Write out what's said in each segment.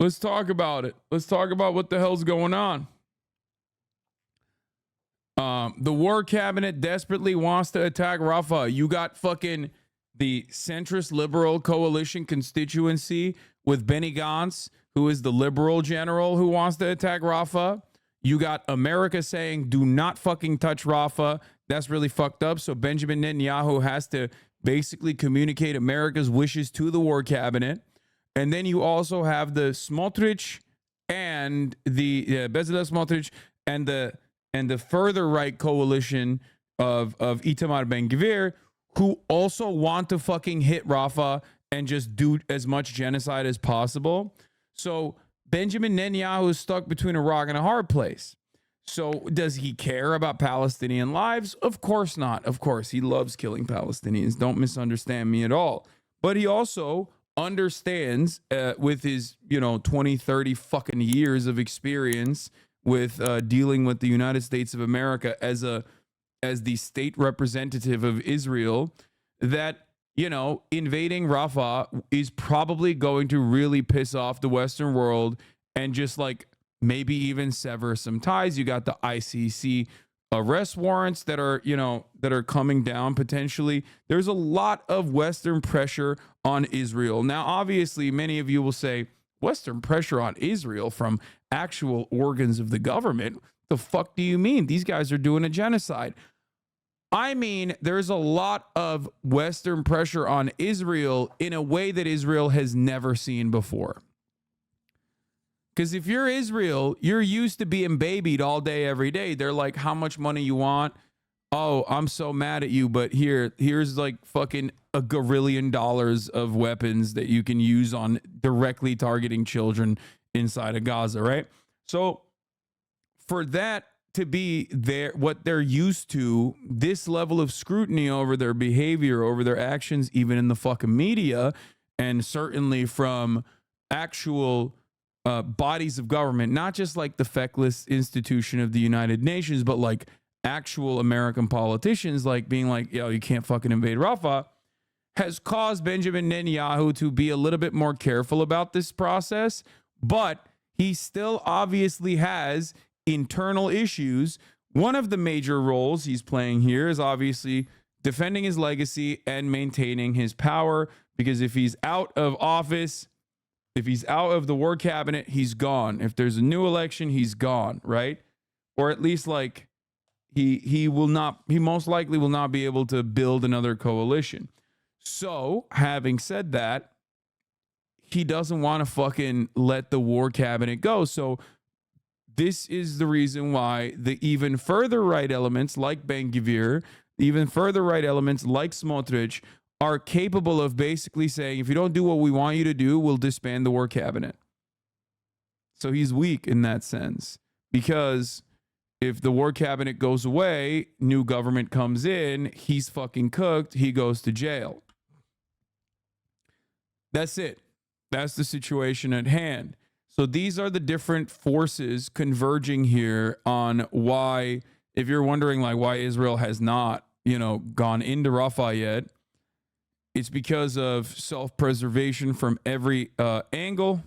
Let's talk about it. Let's talk about what the hell's going on. The war cabinet desperately wants to attack Rafah. You got fucking the centrist liberal coalition constituency with Benny Gantz, who is the liberal general who wants to attack Rafah. You got America saying, do not fucking touch Rafah. That's really fucked up. So Benjamin Netanyahu has to basically communicate America's wishes to the war cabinet. And then you also have the Smotrich and the Bezalel Smotrich and the further right coalition of Itamar Ben-Gvir, who also want to fucking hit Rafah and just do as much genocide as possible. So Benjamin Netanyahu is stuck between a rock and a hard place. So does he care about Palestinian lives? Of course not. Of course, he loves killing Palestinians. Don't misunderstand me at all. But he also understands with his, 20, 30 fucking years of experience with dealing with the United States of America as the state representative of Israel, that, invading Rafah is probably going to really piss off the Western world and just like maybe even sever some ties. You got the ICC arrest warrants that are coming down potentially. There's a lot of Western pressure on Israel. Now, obviously, many of you will say, Western pressure on Israel from actual organs of the government? The fuck do you mean? These guys are doing a genocide. I mean, there's a lot of Western pressure on Israel in a way that Israel has never seen before. Because if you're Israel, you're used to being babied all day, every day. They're like, how much money you want? Oh, I'm so mad at you, but here's like fucking $1 gazillion of weapons that you can use on directly targeting children inside of Gaza, right? So for that to be what they're used to, this level of scrutiny over their behavior, over their actions, even in the fucking media, and certainly from actual bodies of government, not just like the feckless institution of the United Nations, but like actual American politicians, like being like, yo, you can't fucking invade Rafah, has caused Benjamin Netanyahu to be a little bit more careful about this process. But he still obviously has internal issues. One of the major roles he's playing here is obviously defending his legacy and maintaining his power, because if he's out of office, if he's out of the war cabinet, he's gone. If there's a new election, he's gone, right? Or at least like he most likely will not be able to build another coalition. So, having said that, he doesn't want to fucking let the war cabinet go. So this is the reason why the even further right elements like Ben-Gvir, even further right elements like Smotrich are capable of basically saying, if you don't do what we want you to do, we'll disband the war cabinet. So he's weak in that sense, because if the war cabinet goes away, new government comes in, he's fucking cooked, he goes to jail. That's it. That's the situation at hand. So these are the different forces converging here on why, if you're wondering like why Israel has not, gone into Rafah yet, it's because of self-preservation from every angle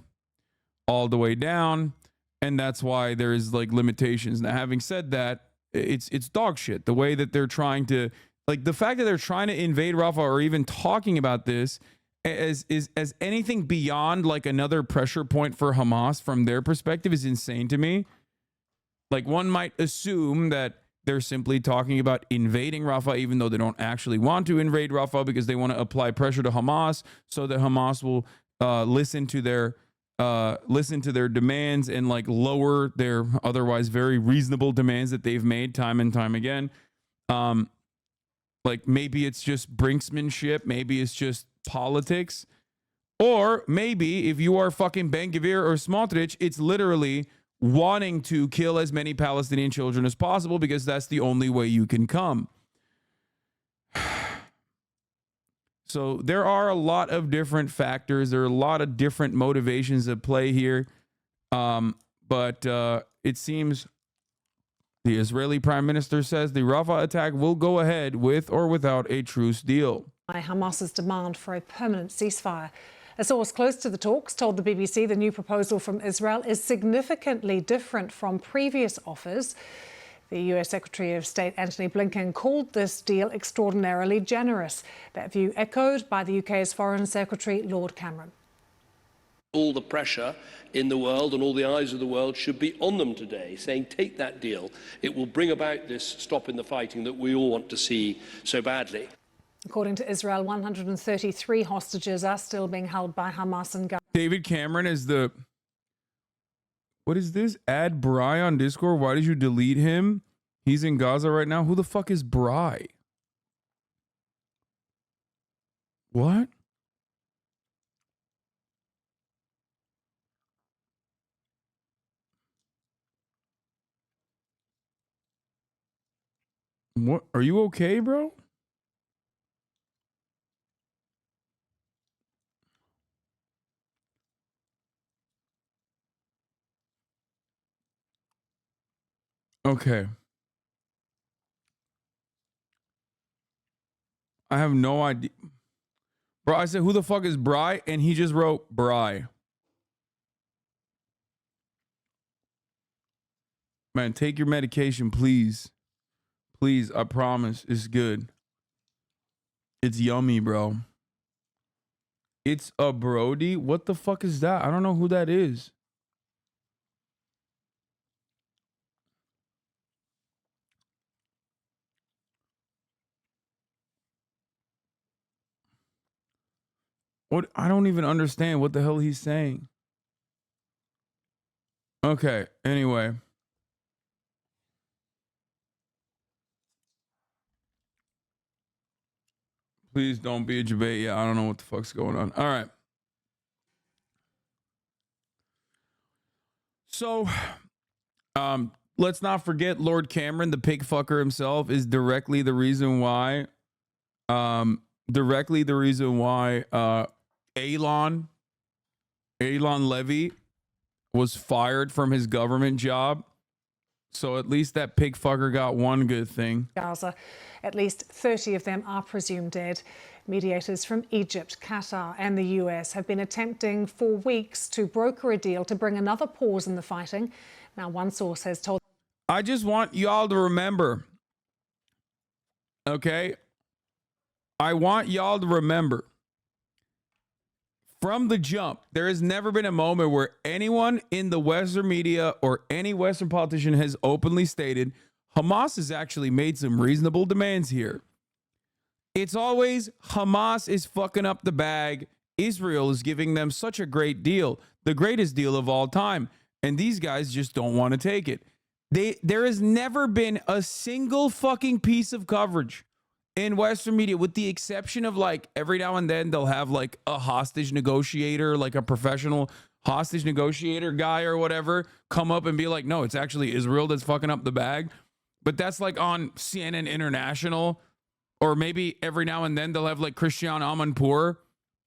all the way down. And that's why there is like limitations. Now, having said that, it's dog shit. The way that they're trying to, like the fact that they're trying to invade Rafah or even talking about this as anything beyond like another pressure point for Hamas from their perspective is insane to me. Like one might assume that they're simply talking about invading Rafah, even though they don't actually want to invade Rafah, because they want to apply pressure to Hamas so that Hamas will listen to their demands and like lower their otherwise very reasonable demands that they've made time and time again. Like maybe it's just brinksmanship, maybe it's just politics, or maybe if you are fucking Ben-Gvir or Smotrich, it's literally wanting to kill as many Palestinian children as possible because that's the only way you can come. So there are a lot of different factors. There are a lot of different motivations at play here. But it seems the Israeli prime minister says the Rafah attack will go ahead with or without a truce deal. Hamas's demand for a permanent ceasefire. A source close to the talks told the BBC the new proposal from Israel is significantly different from previous offers. The US Secretary of State Antony Blinken called this deal extraordinarily generous. That view echoed by the UK's Foreign Secretary Lord Cameron. All the pressure in the world and all the eyes of the world should be on them today, saying take that deal. It will bring about this stop in the fighting that we all want to see so badly. According to Israel, 133 hostages are still being held by Hamas and Gaza. David Cameron is the... What is this? Add Bry on Discord. Why did you delete him? He's in Gaza right now. Who the fuck is Bry? What? What? Are you okay, bro? Okay. I have no idea. Bro, I said, who the fuck is Bry? And he just wrote Bry. Man, take your medication, please. Please, I promise. It's good. It's yummy, bro. It's a Brody? What the fuck is that? I don't know who that is. What? I don't even understand what the hell he's saying. Okay, anyway. Please don't be a debate. Yeah, I don't know what the fuck's going on. All right. So, let's not forget Lord Cameron, the pig fucker himself, is directly the reason why, Elon Levy was fired from his government job. So at least that pig fucker got one good thing. Gaza. At least 30 of them are presumed dead. Mediators from Egypt, Qatar and the US have been attempting for weeks to broker a deal to bring another pause in the fighting. Now, one source has told... I just want y'all to remember, okay? I want y'all to remember, from the jump, there has never been a moment where anyone in the Western media or any Western politician has openly stated Hamas has actually made some reasonable demands here. It's always Hamas is fucking up the bag. Israel is giving them such a great deal, the greatest deal of all time. And these guys just don't want to take it. There has never been a single fucking piece of coverage in Western media, with the exception of like every now and then they'll have like a hostage negotiator, like a professional hostage negotiator guy or whatever, come up and be like, no, it's actually Israel that's fucking up the bag. But that's like on CNN International, or maybe every now and then they'll have like Christian Amanpour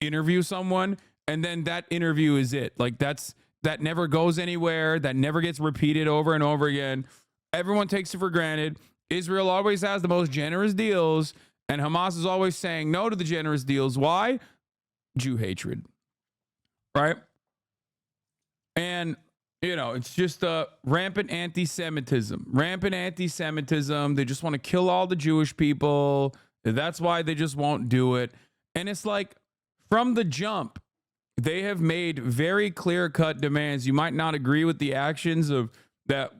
interview someone, and then that interview is it. Like that never goes anywhere. That never gets repeated over and over again. Everyone takes it for granted. Israel always has the most generous deals, and Hamas is always saying no to the generous deals. Why? Jew hatred, right? And, you know, it's just rampant anti-Semitism. Rampant anti-Semitism. They just want to kill all the Jewish people. That's why they just won't do it. And it's like, from the jump, they have made very clear-cut demands. You might not agree with the actions of that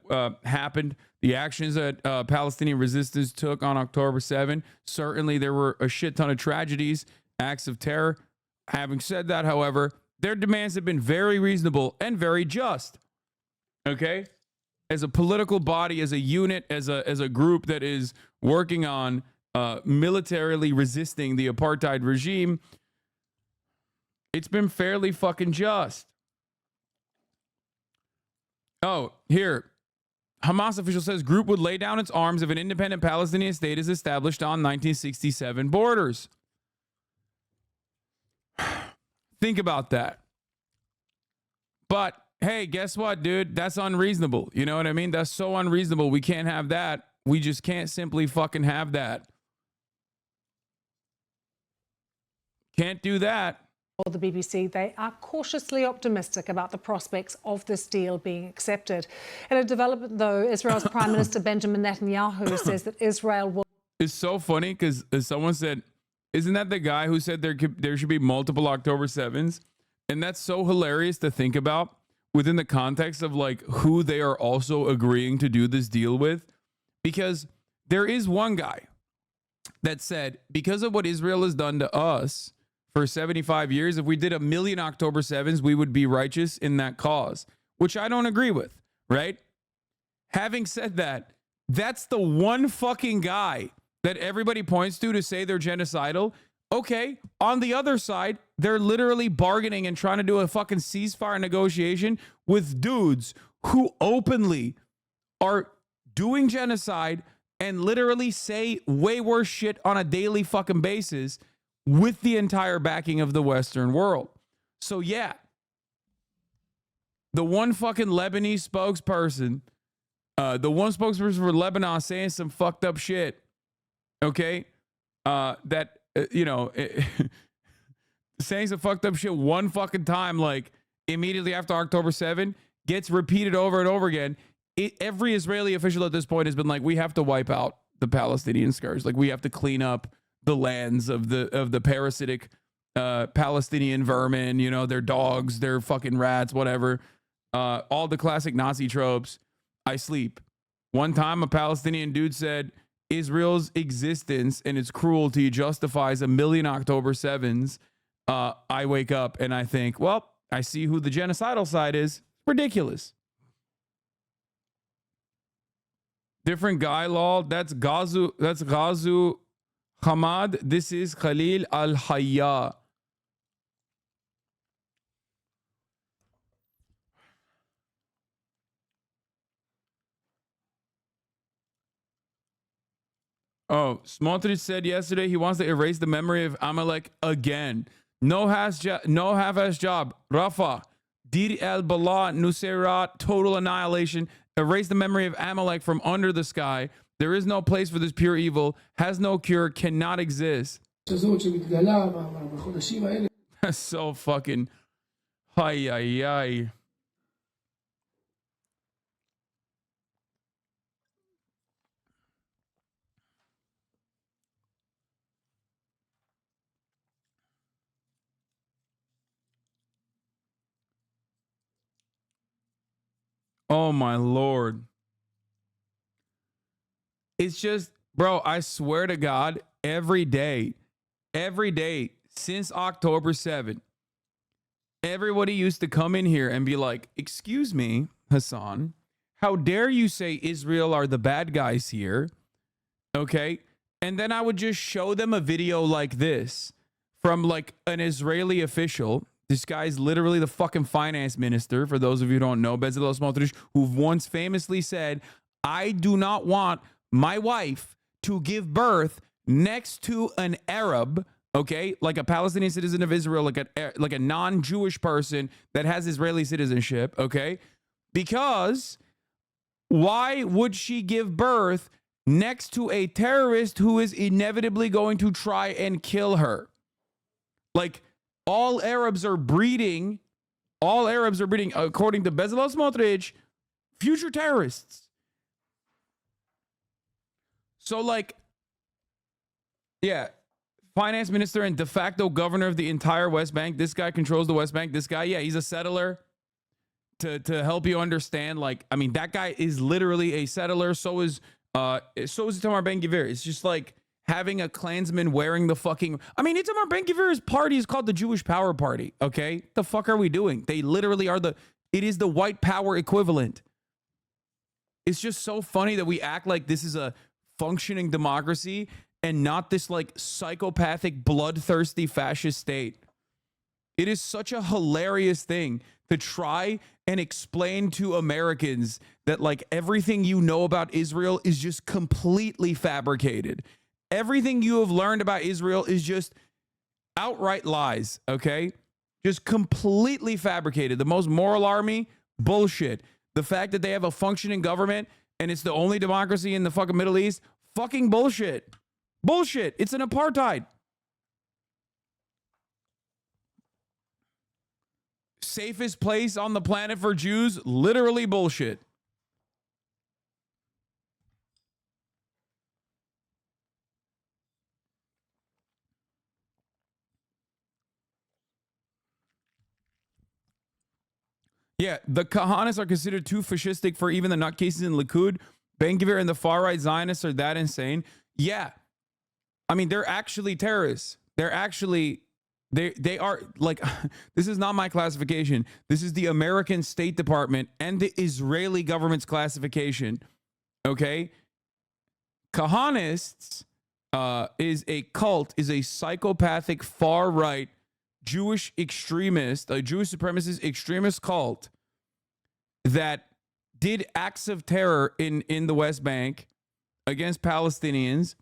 happened, the actions that Palestinian resistance took on October 7. Certainly, there were a shit ton of tragedies, acts of terror. Having said that, however, their demands have been very reasonable and very just. Okay? As a political body, as a unit, as a group that is working on militarily resisting the apartheid regime, it's been fairly fucking just. Oh, here. Hamas official says group would lay down its arms if an independent Palestinian state is established on 1967 borders. Think about that. But hey, guess what, dude? That's unreasonable. You know what I mean? That's so unreasonable. We can't have that. We just can't simply fucking have that. Can't do that. told the BBC they are cautiously optimistic about the prospects of this deal being accepted. In a development, though, Israel's Prime Minister Benjamin Netanyahu says that Israel will... It's so funny because someone said, isn't that the guy who said there should be multiple October 7s? And that's so hilarious to think about within the context of like who they are also agreeing to do this deal with. Because there is one guy that said, because of what Israel has done to us for 75 years, if we did 1 million October 7s, we would be righteous in that cause, which I don't agree with, right? Having said that, that's the one fucking guy that everybody points to say they're genocidal. Okay, on the other side, they're literally bargaining and trying to do a fucking ceasefire negotiation with dudes who openly are doing genocide and literally say way worse shit on a daily fucking basis with the entire backing of the Western world. So yeah, the one fucking Lebanese spokesperson, the one spokesperson for Lebanon saying some fucked up shit, okay, saying some fucked up shit one fucking time, like immediately after October 7, gets repeated over and over again. Every Israeli official at this point has been like, we have to wipe out the Palestinian scourge. Like we have to clean up the lands of the parasitic Palestinian vermin, you know, their dogs, their fucking rats, whatever. All the classic Nazi tropes. I sleep. One time a Palestinian dude said, Israel's existence and its cruelty justifies 1 million October 7s. I wake up and I think, well, I see who the genocidal side is. Ridiculous. Different guy, lol. That's Ghazu Hamad. This is Khalil Al-Hayya. Oh, Smotrich said yesterday he wants to erase the memory of Amalek again. No half-ass job. Rafah, Dir el-Bala, Nusayrat, total annihilation. Erase the memory of Amalek from under the sky. There is no place for this pure evil. Has no cure. Cannot exist. That's so fucking... Ay, ay, ay. Oh my Lord. It's just, bro, I swear to God, every day since October 7, everybody used to come in here and be like, excuse me, Hasan, how dare you say Israel are the bad guys here? Okay. And then I would just show them a video like this from like an Israeli official. This guy's literally the fucking finance minister, for those of you who don't know, Bezalel Smotrich, who once famously said, I do not want my wife to give birth next to an Arab, okay, like a Palestinian citizen of Israel, like a non-Jewish person that has Israeli citizenship, okay? Because why would she give birth next to a terrorist who is inevitably going to try and kill her? Like, all Arabs are breeding, according to Bezalel Smotrich, future terrorists. So, like, yeah, finance minister and de facto governor of the entire West Bank. This guy controls the West Bank. This guy, yeah, he's a settler. To help you understand, like, I mean, that guy is literally a settler. So is Itamar Ben-Gvir. It's just like having a Klansman wearing the fucking... I mean, Itamar Ben-Gvir's party is called the Jewish Power Party, okay? The fuck are we doing? They literally are it is the white power equivalent. It's just so funny that we act like this is a functioning democracy and not this, like, psychopathic, bloodthirsty fascist state. It is such a hilarious thing to try and explain to Americans that, like, everything you know about Israel is just completely fabricated. Everything you have learned about Israel is just outright lies, okay? Just completely fabricated. The most moral army, bullshit. The fact that they have a functioning government and it's the only democracy in the fucking Middle East, fucking bullshit. Bullshit. It's an apartheid. safest place on the planet for Jews, literally bullshit. Yeah, the Kahanas are considered too fascistic for even the nutcases in Likud. Ben Gvir and the far-right Zionists are that insane. Yeah. I mean, they're actually terrorists. They're actually, they are like, this is not my classification. This is the American State Department and the Israeli government's classification. Okay? Kahanists is a cult, is a psychopathic far-right Jewish extremist, a Jewish supremacist extremist cult that did acts of terror in the West Bank against Palestinians,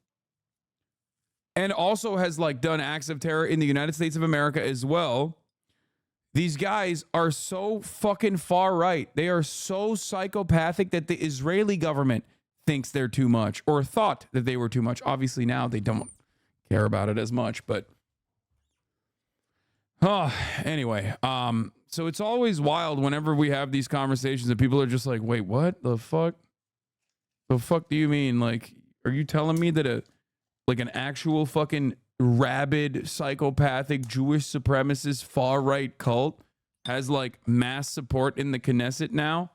and also has like done acts of terror in the United States of America as well. These guys are so fucking far right. They are so psychopathic that the Israeli government thinks they're too much, or thought that they were too much. Obviously now they don't care about it as much, but anyway, so it's always wild whenever we have these conversations and people are just like, wait, what the fuck? The fuck do you mean? Like, are you telling me that an actual fucking rabid, psychopathic, Jewish supremacist far-right cult has like mass support in the Knesset now?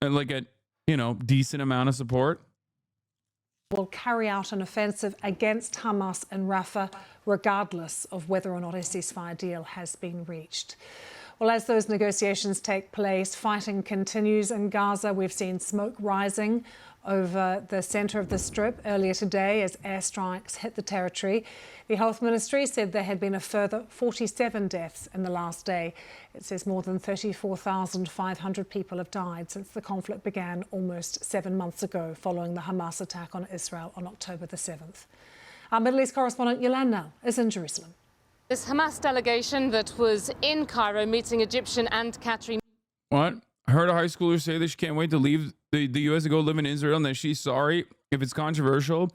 And like a, decent amount of support? Will carry out an offensive against Hamas in Rafah, regardless of whether or not a ceasefire deal has been reached. Well, as those negotiations take place, fighting continues in Gaza. We've seen smoke rising over the centre of the Strip earlier today as airstrikes hit the territory. The Health Ministry said there had been a further 47 deaths in the last day. It says more than 34,500 people have died since the conflict began almost 7 months ago, following the Hamas attack on Israel on October the 7th. Our Middle East correspondent Yolanda is in Jerusalem. This Hamas delegation that was in Cairo meeting Egyptian and Qatari. What? I heard a high schooler say that she can't wait to leave the U.S. to go live in Israel, and that she's sorry if it's controversial,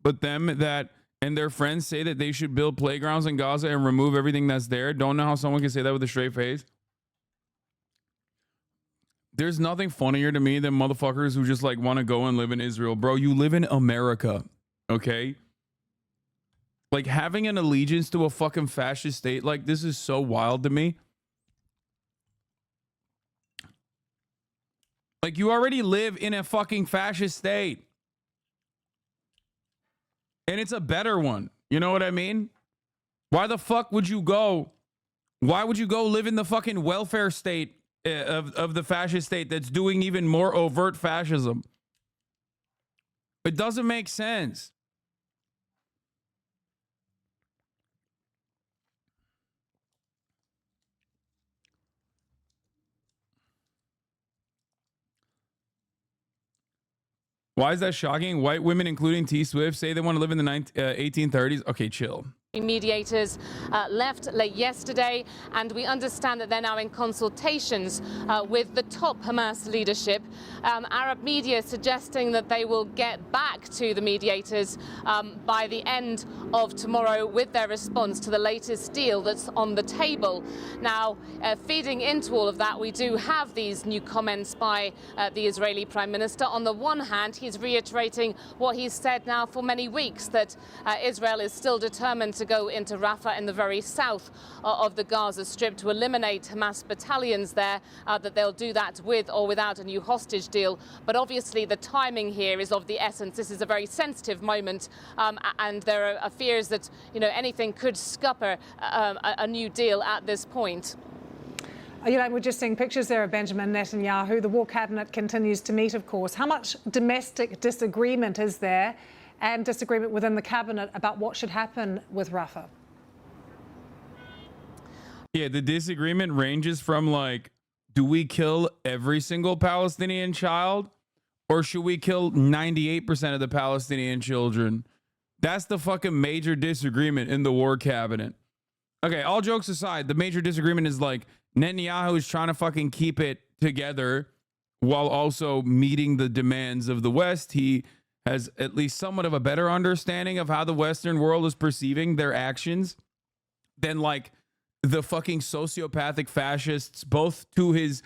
but them that and their friends say that they should build playgrounds in Gaza and remove everything that's there. Don't know how someone can say that with a straight face. There's nothing funnier to me than motherfuckers who just like want to go and live in Israel. Bro, you live in America, okay? Like having an allegiance to a fucking fascist state, like this is so wild to me. Like you already live in a fucking fascist state. And it's a better one. You know what I mean? Why the fuck would you go? Why would you go live in the fucking welfare state of the fascist state that's doing even more overt fascism? It doesn't make sense. Why is that shocking? White women, including T Swift, say they want to live in the 1830s. Okay, chill. Mediators left late yesterday, and we understand that they're now in consultations with the top Hamas leadership. Arab media suggesting that they will get back to the mediators by the end of tomorrow with their response to the latest deal that's on the table. Now, feeding into all of that, we do have these new comments by the Israeli Prime Minister. On the one hand, he's reiterating what he's said now for many weeks, that Israel is still determined to go into Rafah in the very south of the Gaza Strip to eliminate Hamas battalions there, that they'll do that with or without a new hostage deal. But obviously the timing here is of the essence. This is a very sensitive moment, and there are fears that anything could scupper a new deal at this point. We're just seeing pictures there of Benjamin Netanyahu. The war cabinet continues to meet, of course. How much domestic disagreement is there, and disagreement within the cabinet about what should happen with Rafah? Yeah, the disagreement ranges from like, do we kill every single Palestinian child, or should we kill 98% of the Palestinian children? That's the fucking major disagreement in the war cabinet. Okay, all jokes aside, the major disagreement is like Netanyahu is trying to fucking keep it together while also meeting the demands of the West. He has at least somewhat of a better understanding of how the Western world is perceiving their actions than like the fucking sociopathic fascists, both to his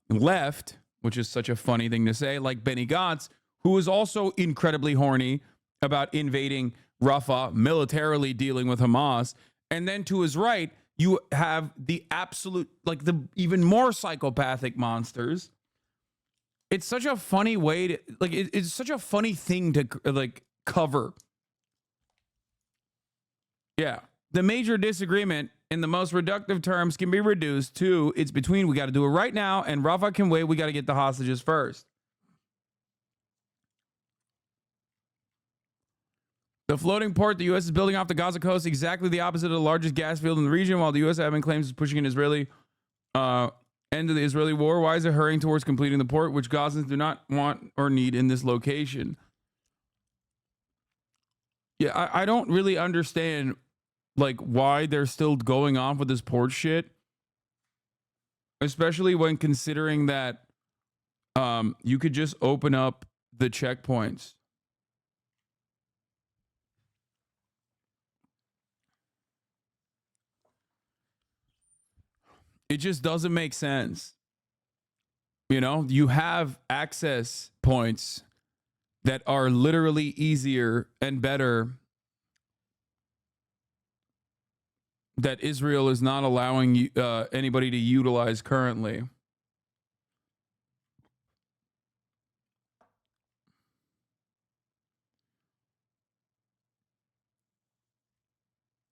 left, which is such a funny thing to say, like Benny Gantz, who is also incredibly horny about invading Rafah, militarily dealing with Hamas. And then to his right, you have the absolute, like the even more psychopathic monsters. It's such a funny way to, like, it's such a funny thing to, like, cover. Yeah. The major disagreement in the most reductive terms can be reduced to it's between we got to do it right now and Rafah can wait. We got to get the hostages first. The floating port the U.S. is building off the Gaza coast, exactly the opposite of the largest gas field in the region, while the U.S. admin claims it's pushing an Israeli end of the Israeli war. Why is it hurrying towards completing the port, which Gazans do not want or need in this location? Yeah, I don't really understand, like, why they're still going off with this port shit, especially when considering that you could just open up the checkpoints. It just doesn't make sense. You know, you have access points that are literally easier and better that Israel is not allowing anybody to utilize currently.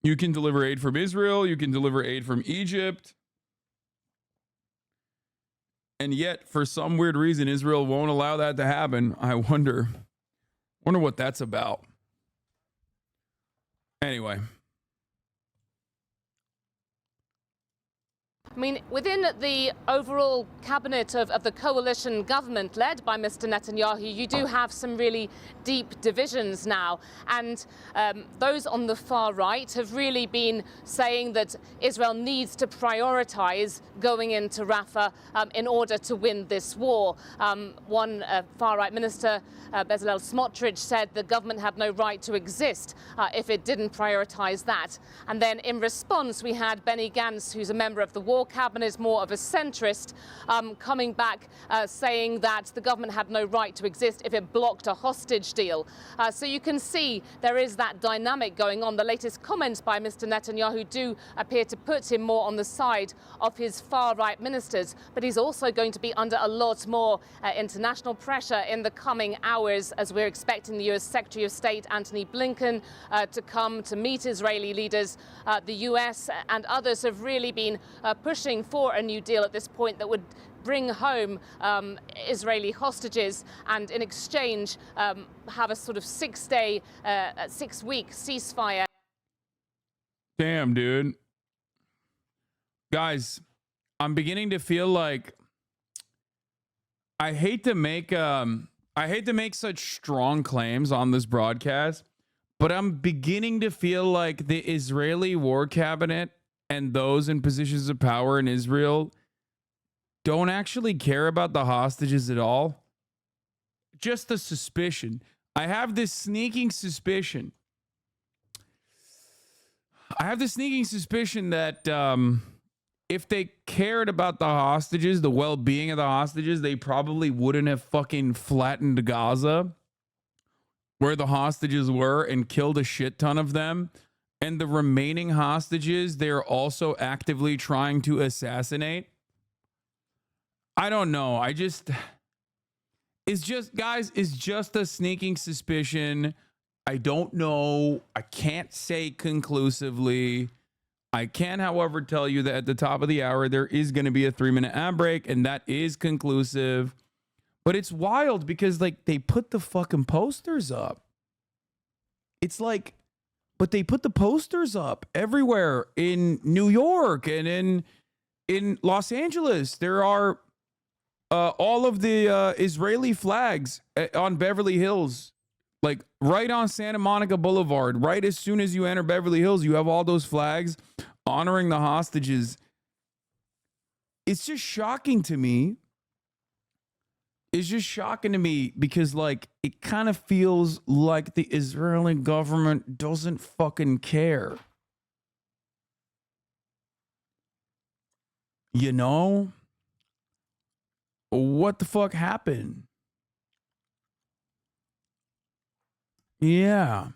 You can deliver aid from Israel. You can deliver aid from Egypt. And yet, for some weird reason, Israel won't allow that to happen. I wonder what that's about. Anyway. I mean, within the overall cabinet of the coalition government led by Mr. Netanyahu, you do have some really deep divisions now. And those on the far right have really been saying that Israel needs to prioritize going into Rafah in order to win this war. One far right minister, Bezalel Smotrich, said the government had no right to exist if it didn't prioritize that. And then in response, we had Benny Gantz, who's a member of the war cabinet, more of a centrist, coming back saying that the government had no right to exist if it blocked a hostage deal. So you can see there is that dynamic going on. The latest comments by Mr. Netanyahu do appear to put him more on the side of his far-right ministers, but he's also going to be under a lot more international pressure in the coming hours, as we're expecting the U.S. Secretary of State Antony Blinken to come to meet Israeli leaders. The U.S. and others have really been pushing for a new deal at this point that would bring home Israeli hostages and in exchange have a sort of 6-week ceasefire. Damn, dude. Guys, I'm beginning to feel like I hate to make such strong claims on this broadcast, but I'm beginning to feel like the Israeli war cabinet and those in positions of power in Israel don't actually care about the hostages at all. Just a suspicion. I have this sneaking suspicion. That if they cared about the hostages, the well-being of the hostages, they probably wouldn't have fucking flattened Gaza where the hostages were and killed a shit ton of them. And the remaining hostages, they're also actively trying to assassinate. I don't know. It's just a sneaking suspicion. I don't know. I can't say conclusively. I can, however, tell you that at the top of the hour, there is going to be a 3-minute ad break, and that is conclusive. But it's wild because, like, they put the fucking posters up. It's like, but they put the posters up everywhere in New York and in Los Angeles. There are all of the Israeli flags on Beverly Hills, like right on Santa Monica Boulevard. Right as soon as you enter Beverly Hills, you have all those flags honoring the hostages. It's just shocking to me. It's just shocking to me because, like, it kind of feels like the Israeli government doesn't fucking care. you know, what the fuck happened? Yeah.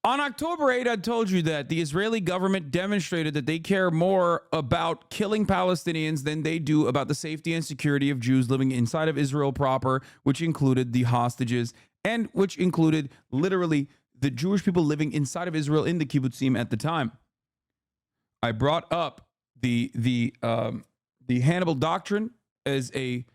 On October 8, I told you that the Israeli government demonstrated that they care more about killing Palestinians than they do about the safety and security of Jews living inside of Israel proper, which included the hostages and which included literally the Jewish people living inside of Israel in the kibbutzim at the time. I brought up the Hannibal Doctrine as a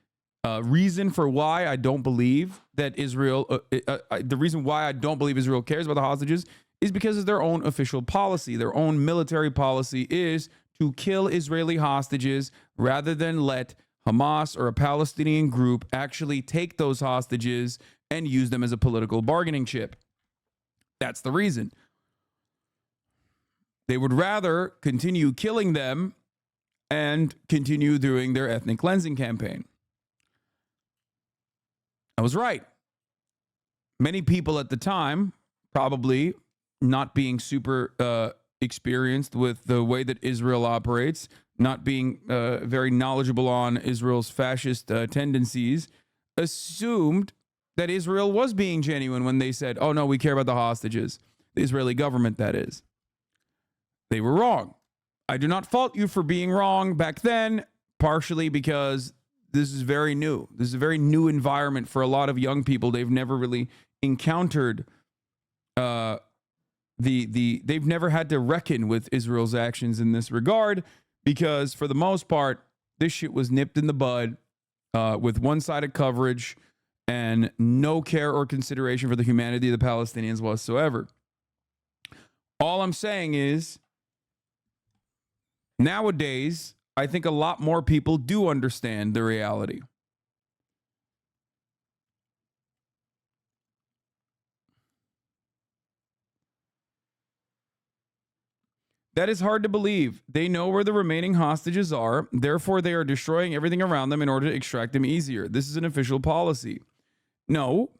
reason for why I don't believe that Israel, the reason why I don't believe Israel cares about the hostages is because of their own official policy. Their own military policy is to kill Israeli hostages rather than let Hamas or a Palestinian group actually take those hostages and use them as a political bargaining chip. That's the reason. They would rather continue killing them and continue doing their ethnic cleansing campaign. I was right. Many people at the time, probably not being super experienced with the way that Israel operates, not being very knowledgeable on Israel's fascist tendencies, assumed that Israel was being genuine when they said, oh no, we care about the hostages. The Israeli government, that is. They were wrong. I do not fault you for being wrong back then, partially because this is very new. This is a very new environment for a lot of young people. They've never really encountered they've never had to reckon with Israel's actions in this regard, because for the most part, this shit was nipped in the bud with one-sided coverage and no care or consideration for the humanity of the Palestinians whatsoever. All I'm saying is, nowadays, I think a lot more people do understand the reality. That is hard to believe. They know where the remaining hostages are. Therefore, they are destroying everything around them in order to extract them easier. This is an official policy. No,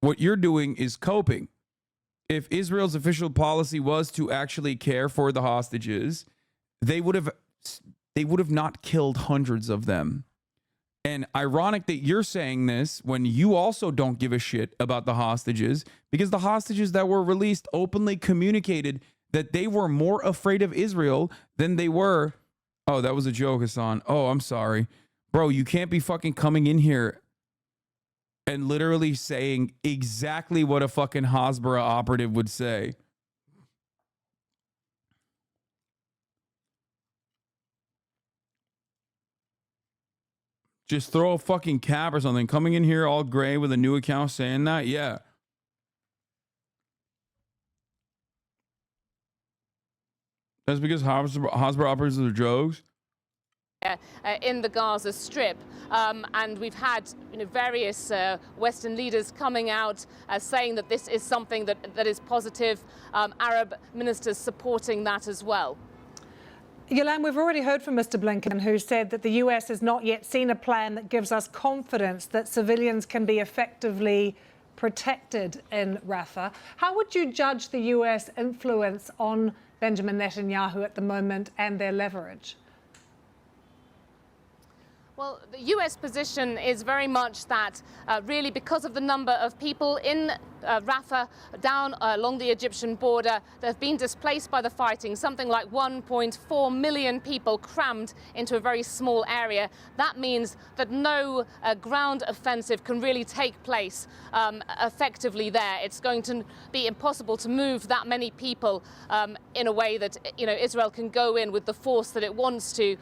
what you're doing is coping. If Israel's official policy was to actually care for the hostages, they would have not killed hundreds of them. And ironic that you're saying this when you also don't give a shit about the hostages, because the hostages that were released openly communicated that they were more afraid of Israel than they were. Oh, that was a joke, Hasan. Oh, I'm sorry. Bro, you can't be fucking coming in here and literally saying exactly what a fucking Hasbara operative would say. Just throw a fucking cap or something. Coming in here all gray with a new account saying that? Yeah. That's because Hasbara operators are jokes. In the Gaza Strip, and we've had various Western leaders coming out saying that this is something that is positive. Arab ministers supporting that as well. Yolande, we've already heard from Mr. Blinken, who said that the US has not yet seen a plan that gives us confidence that civilians can be effectively protected in Rafah. How would you judge the US influence on Benjamin Netanyahu at the moment and their leverage? Well, the US position is very much that really because of the number of people in Rafah down along the Egyptian border that have been displaced by the fighting, something like 1.4 million people crammed into a very small area. That means that no ground offensive can really take place effectively there. It's going to be impossible to move that many people in a way that Israel can go in with the force that it wants to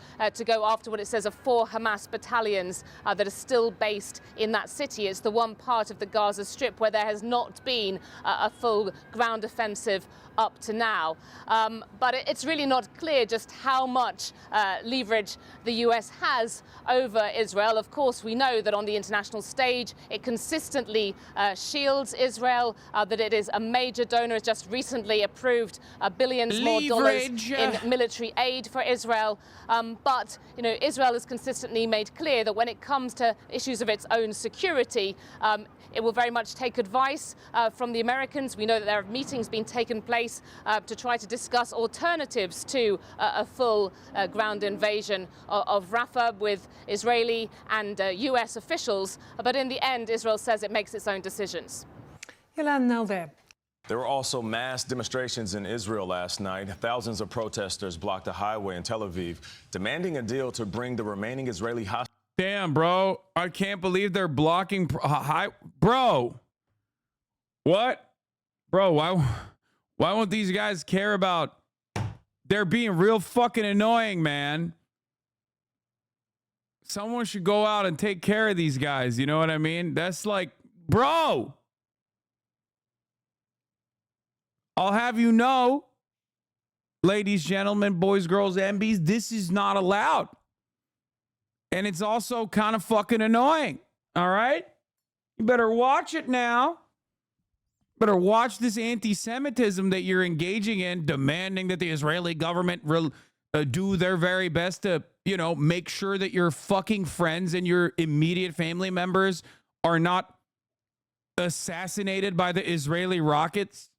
go after what it says are 4 Hamas battalions that are still based in that city. It's the one part of the Gaza Strip where there has not been a full ground offensive up to now. But it's really not clear just how much leverage the US has over Israel. Of course, we know that on the international stage, it consistently shields Israel, that it is a major donor. It's just recently approved billions more dollars in military aid for Israel. But Israel has consistently made clear that when it comes to issues of its own security, it will very much take advice from the Americans. We know that there have meetings been taken place to try to discuss alternatives to a full ground invasion of Rafah with Israeli and US officials. But in the end, Israel says it makes its own decisions. Yolande Nell there. There were also mass demonstrations in Israel last night. Thousands of protesters blocked a highway in Tel Aviv, demanding a deal to bring the remaining Israeli hostages. Damn, bro. I can't believe they're blocking. Bro. What? Bro, why won't these guys care about. They're being real fucking annoying, man. Someone should go out and take care of these guys. You know what I mean? That's like, bro. I'll have you know, ladies, gentlemen, boys, girls, MBs, this is not allowed. And it's also kind of fucking annoying. All right? You better watch it now. Better watch this anti-Semitism that you're engaging in, demanding that the Israeli government do their very best to, you know, make sure that your fucking friends and your immediate family members are not assassinated by the Israeli rockets.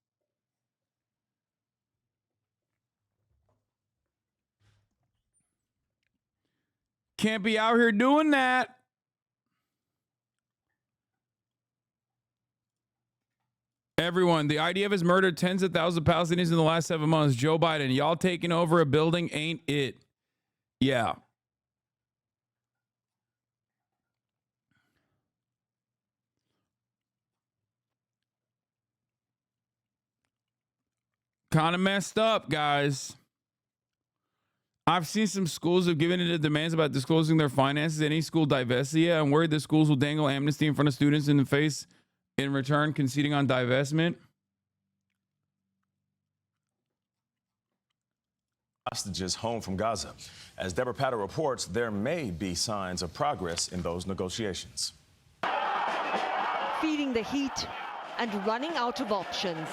Can't be out here doing that. Everyone, the IDF has murdered tens of thousands of Palestinians in the last 7 months. Joe Biden, y'all taking over a building ain't it. Yeah. Kind of messed up, guys. I've seen some schools have given into demands about disclosing their finances. Any school divestia. I'm worried that schools will dangle amnesty in front of students in the face in return, conceding on divestment. Hostages home from Gaza. As Deborah Patter reports, there may be signs of progress in those negotiations. Feeling the heat and running out of options.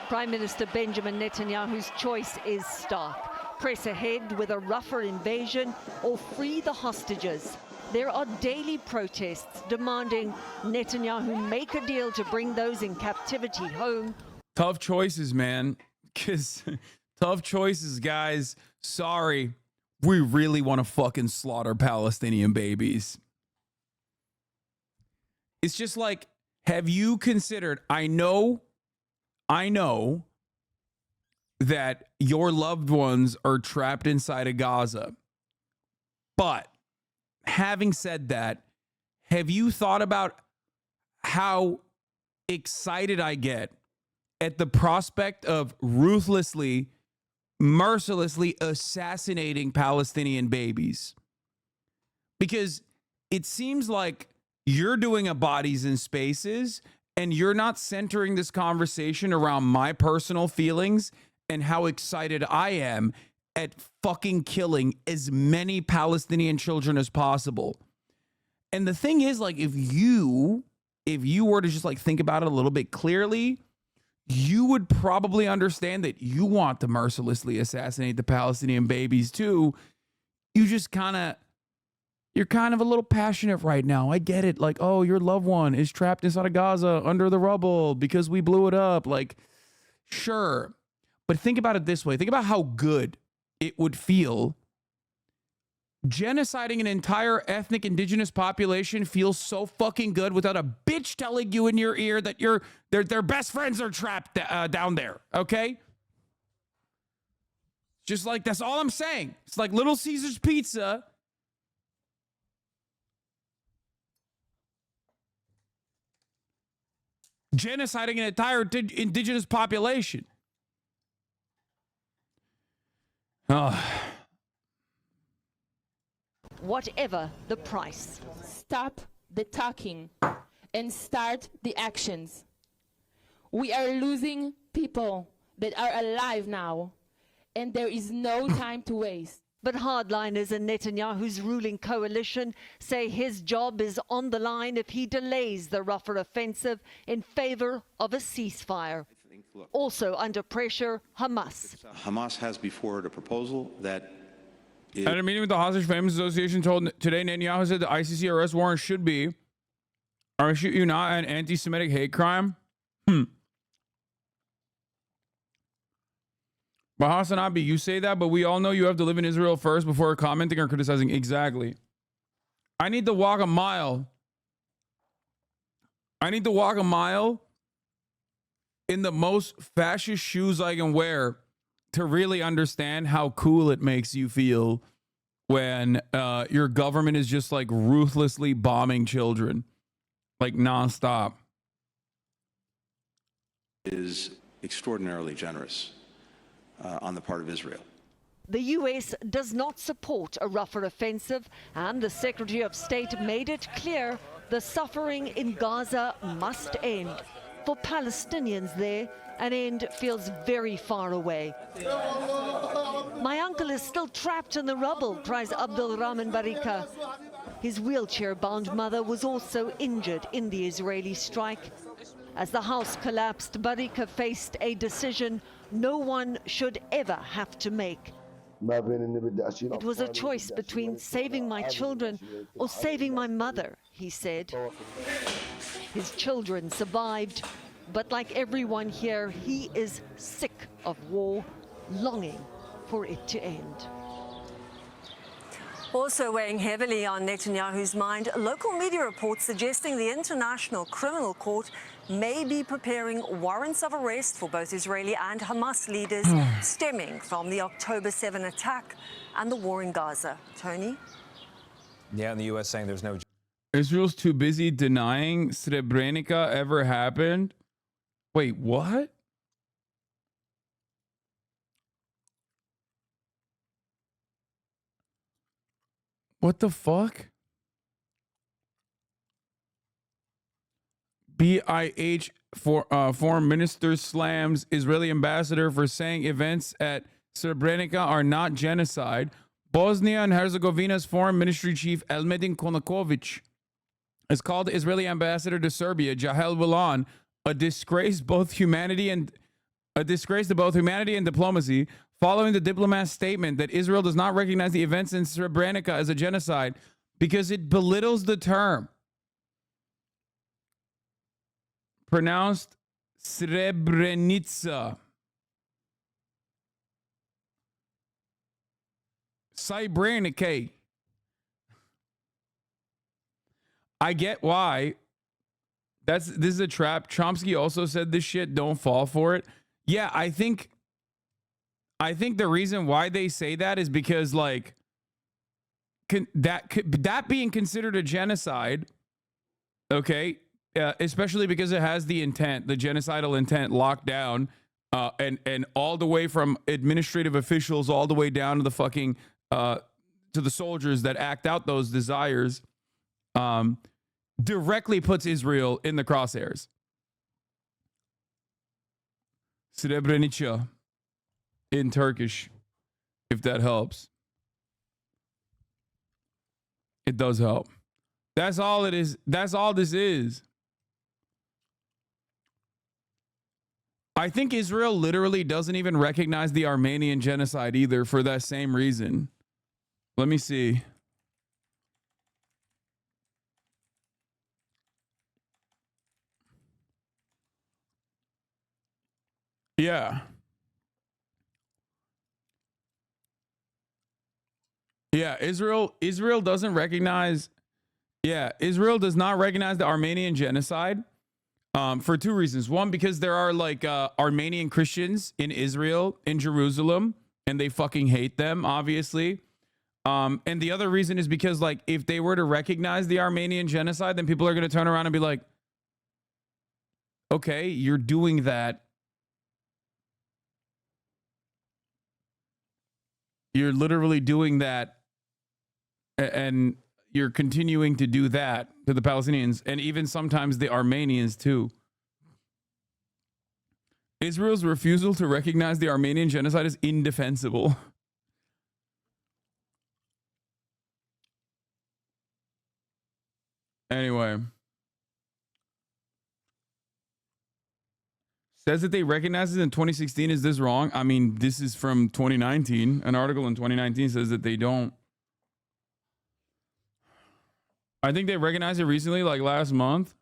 Prime Minister Benjamin Netanyahu's choice is stark. Press ahead with a Rafah invasion or free the hostages. There are daily protests demanding Netanyahu make a deal to bring those in captivity home. Tough choices, man. Tough choices, guys. Sorry. We really want to fucking slaughter Palestinian babies. It's just like, have you considered, I know that your loved ones are trapped inside of Gaza. But having said that, have you thought about how excited I get at the prospect of ruthlessly, mercilessly assassinating Palestinian babies? Because it seems like you're doing a Bodies in Spaces and you're not centering this conversation around my personal feelings and how excited I am at fucking killing as many Palestinian children as possible. And the thing is, like, if you were to just like think about it a little bit clearly, you would probably understand that you want to mercilessly assassinate the Palestinian babies too. You're kind of a little passionate right now. I get it. Like, oh, your loved one is trapped inside of Gaza under the rubble because we blew it up. Like, sure. But think about it this way. Think about how good it would feel. Genociding an entire ethnic indigenous population feels so fucking good without a bitch telling you in your ear that their best friends are trapped down there. Okay? Just like, that's all I'm saying. It's like Little Caesar's Pizza. Genociding an entire indigenous population. Whatever the price. Stop the talking and start the actions. We are losing people that are alive now, and there is no time to waste. But hardliners in Netanyahu's ruling coalition say his job is on the line if he delays the Rafah offensive in favor of a ceasefire. Also under pressure, Hamas. Hamas has before it a proposal that... At a meeting with the Hostage Families Association told today, Netanyahu said the ICC arrest warrant should be, or shoot you not, an anti-Semitic hate crime. But HasanAbi, you say that, but we all know you have to live in Israel first before commenting or criticizing. Exactly. I need to walk a mile. I need to walk a mile in the most fascist shoes I can wear to really understand how cool it makes you feel when your government is just like ruthlessly bombing children, like nonstop. Is extraordinarily generous on the part of Israel. The US does not support a Rafah offensive, and the Secretary of State made it clear the suffering in Gaza must end. For Palestinians there, an end feels very far away. My uncle is still trapped in the rubble, cries Abdul Rahman Barika. His wheelchair-bound mother was also injured in the Israeli strike. As the house collapsed, Barika faced a decision no one should ever have to make. It was a choice between saving my children or saving my mother, he said. His children survived, but like everyone here, he is sick of war, longing for it to end. Also weighing heavily on Netanyahu's mind, local media reports suggesting the International Criminal Court may be preparing warrants of arrest for both Israeli and Hamas leaders stemming from the October 7 attack and the war in Gaza. Tony? Yeah, and the U.S. saying there's no... Israel's too busy denying Srebrenica ever happened. Wait, what? What the fuck? BIH foreign minister slams Israeli ambassador for saying events at Srebrenica are not genocide. Bosnia and Herzegovina's foreign ministry chief Elmedin Konakovic has called the Israeli ambassador to Serbia, Jahel Wilan, a disgrace to both humanity and diplomacy, following the diplomat's statement that Israel does not recognize the events in Srebrenica as a genocide because it belittles the term. Pronounced Srebrenica. Srebrenica. I get why. This is a trap. Chomsky also said this shit. Don't fall for it. Yeah, I think the reason why they say that is because like that being considered a genocide, okay, especially because it has the intent, the genocidal intent locked down, and all the way from administrative officials all the way down to the fucking to the soldiers that act out those desires, directly puts Israel in the crosshairs. Srebrenica in Turkish, if that helps. It does help. That's all it is. That's all this is. I think Israel literally doesn't even recognize the Armenian genocide either for that same reason. Let me see. Yeah. Yeah, Israel doesn't recognize, Israel does not recognize the Armenian genocide for two reasons. One, because there are like Armenian Christians in Israel, in Jerusalem, and they fucking hate them, obviously. And the other reason is because like if they were to recognize the Armenian genocide, then people are going to turn around and be like, okay, you're doing that. You're literally doing that, and you're continuing to do that to the Palestinians and even sometimes the Armenians too. Israel's refusal to recognize the Armenian genocide is indefensible. Anyway. Says that they recognized it in 2016. Is this wrong? I mean, this is from 2019. An article in 2019 says that they don't. I think they recognized it recently, like last month.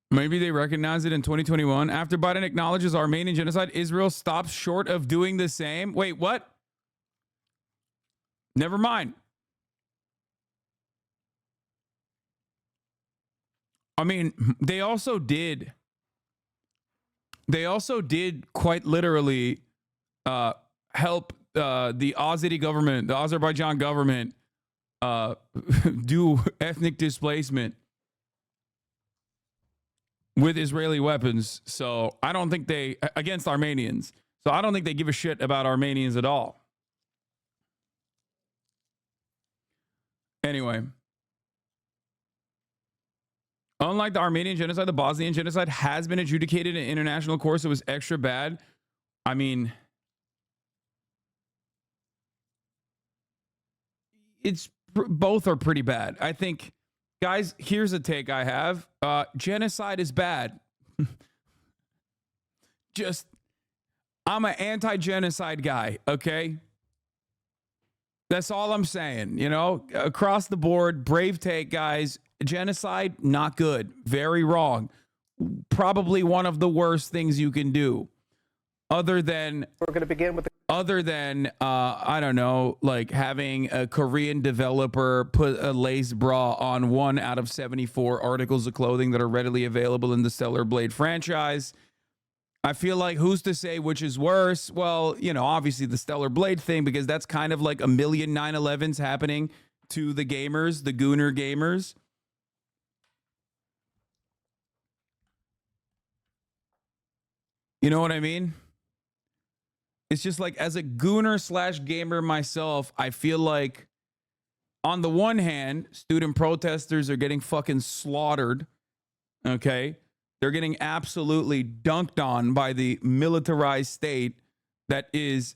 Maybe they recognize it in 2021. After Biden acknowledges Armenian genocide, Israel stops short of doing the same. Wait, what? Never mind. I mean, they also did quite literally help the Azeri government, the Azerbaijan government, do ethnic displacement with Israeli weapons. So I don't think they, against Armenians. So I don't think they give a shit about Armenians at all. Anyway. Unlike the Armenian genocide, the Bosnian genocide has been adjudicated in international courts. It was extra bad. I mean, both are pretty bad. I think, guys, here's a take I have. Genocide is bad. I'm an anti-genocide guy, okay? That's all I'm saying, you know? Across the board, brave take, guys. Genocide, not good. Very wrong. Probably one of the worst things you can do. Other than I don't know, like having a Korean developer put a lace bra on 1 out of 74 articles of clothing that are readily available in the Stellar Blade franchise. I feel like who's to say which is worse? Well, you know, obviously the Stellar Blade thing, because that's kind of like a million 9/11s happening to the gamers, the Gooner gamers. You know what I mean? It's just like, as a gooner / gamer myself, I feel like on the one hand, student protesters are getting fucking slaughtered. Okay? They're getting absolutely dunked on by the militarized state that is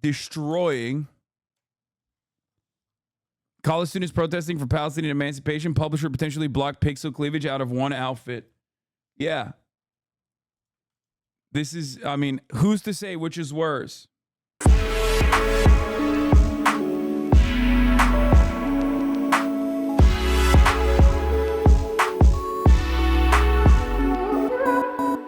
destroying. College students protesting for Palestinian emancipation. Publisher potentially blocked pixel cleavage out of one outfit. Yeah. This is, I mean, who's to say which is worse?